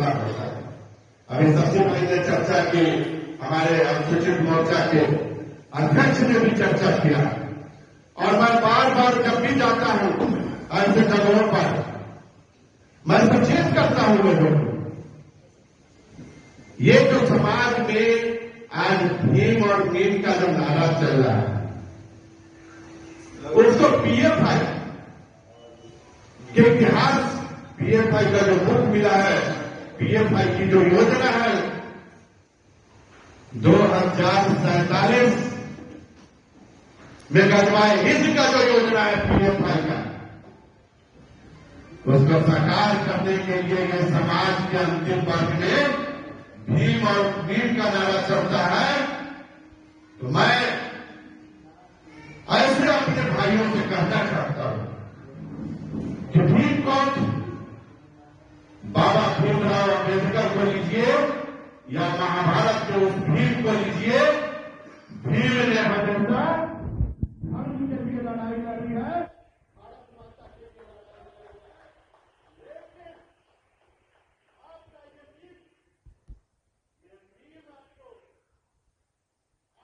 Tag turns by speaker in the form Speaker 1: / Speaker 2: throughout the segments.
Speaker 1: होता है। अभी सबसे पहले चर्चा की हमारे अनुसूचित मोर्चा के अध्यक्ष ने भी चर्चा किया और मैं बार बार जब भी जाता हूं ऐसे जगहों पर मैं सचेत करता हूं लोगों को, ये जो समाज में आज भीम और मीम का जो नारा चल रहा है उसको पीएफआई के इतिहास, पीएफआई का जो बुक मिला है, पीएफआई की जो योजना है 2047 में गजवाए हिंद का जो योजना है पीएफआई का, उसको साकार करने के लिए ये समाज के अंतिम वर्ग में भीम और मीम का नारा चलता है। तो मैं ऐसे अपने भाइयों से कहना चाहता हूं कि भीम कौन, बाबा भीमराव अम्बेडकर को लीजिए या महाभारत के उस भीम को लीजिए, भीम ने हमेशा धर्म के लिए लड़ाई लड़ी है, भारत माता के लिए लड़ाई। आपका ये भीम आपको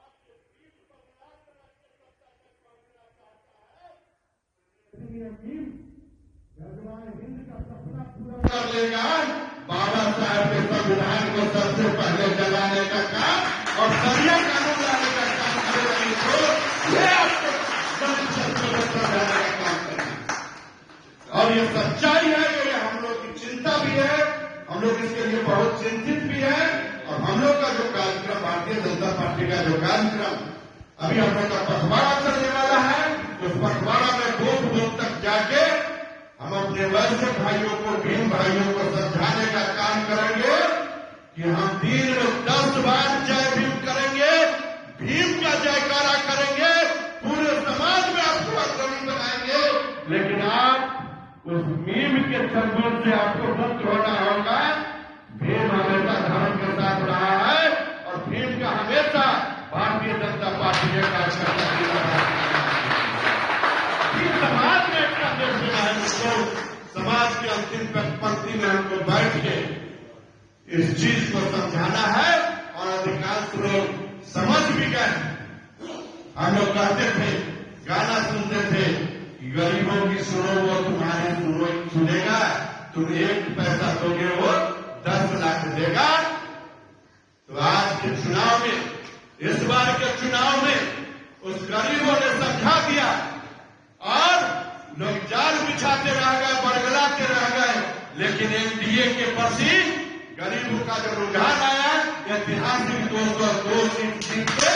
Speaker 1: आपके भीम को मिला कर राज्य सत्ता तक पहुंचना चाहता है, इसलिए भीम गजवाए हिंद का सपना पूरा कर लेगा। बाबा साहब के संविधान को सबसे पहले जलाने का काम और सरिया कानून लाने का काम करेगा, ये आपको समझाने का काम करेगा। और ये सच्चाई है, ये हम लोग की चिंता भी है, हम लोग इसके लिए बहुत चिंतित भी है। और हम लोग का जो कार्यक्रम, भारतीय जनता पार्टी का जो कार्यक्रम अभी हम लोग का पखवाड़ा चलने वाला है, उस पखवाड़ा में बूथ बूथ तक जाके हम अपने वैश्य भाइयों को, भीम भाइयों को समझाने का काम करेंगे कि हम दिन में 10 बार जय भीम करेंगे, भीम का जयकारा करेंगे, पूरे समाज में आपको अग्रणी बनाएंगे। लेकिन आप उस मीम के चंगुल से आपको मुक्त होना होगा। भीम हमेशा धर्म के साथ रहा है और भीम का हमेशा भारतीय जनता पार्टी के कार्यकर्ता की रहा है। समाज में एक संदेश देना है मुझको, समाज की अंतिम पंक्ति में हमको बैठ के इस चीज को समझाना है। और अधिकांश लोग समझ भी गए। हम लोग कहते थे, गाना सुनते थे कि गरीबों की सुनो वो तुम्हारी सुनेगा, तुम 1 पैसा दोगे वो 10 लाख देगा। तो आज के चुनाव में, इस बार के चुनाव में उस गरीबों ने समझा दिया और लोग जाल बिछाते रह गए, बरगलाते रह गए। लेकिन एनडीए के प्रति गरीबों का जो रुझान आया, ऐतिहासिक 202 सीट जीत के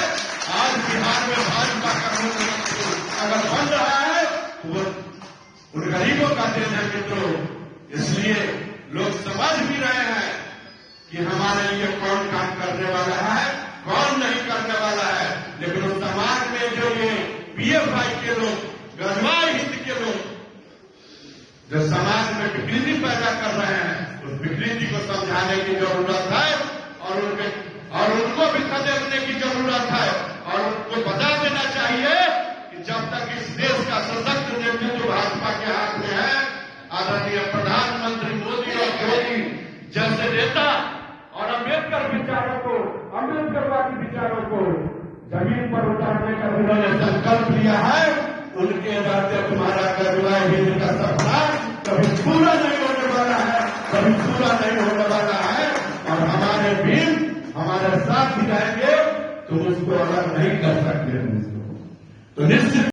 Speaker 1: आज बिहार में भाजपा का मुख्यमंत्री अगर बन रहा है तो वो उन गरीबों का देन है मित्रों। इसलिए लोग समझ भी रहे हैं कि हमारे लिए कौन काम करने वाला है, कौन नहीं करने वाला है। लेकिन उस समाज में जो ये पीएफआई के लोग, गजवाए हिंद के लोग जो समाज में विकृति पैदा कर रहे हैं, उस विकृति को समझाने की जरूरत है और उनको भी खदेड़ने की जरूरत है। और उनको बता देना चाहिए कि जब तक इस देश का सशक्त नेतृत्व भाजपा के हाथ में है, आदरणीय प्रधानमंत्री मोदी और योगी जैसे नेता और अम्बेडकर विचारों को, अम्बेडकरवादी विचारों को जमीन पर उतारने का उन्होंने संकल्प लिया है, उनके रहते तुम्हारा गजवाए हिंद का सपना कभी पूरा नहीं होने वाला है, कभी पूरा नहीं होने वाला है। और हमारे भीम हमारे साथ ही रहेंगे, तुम उसको अलग नहीं कर सकते। तो निश्चित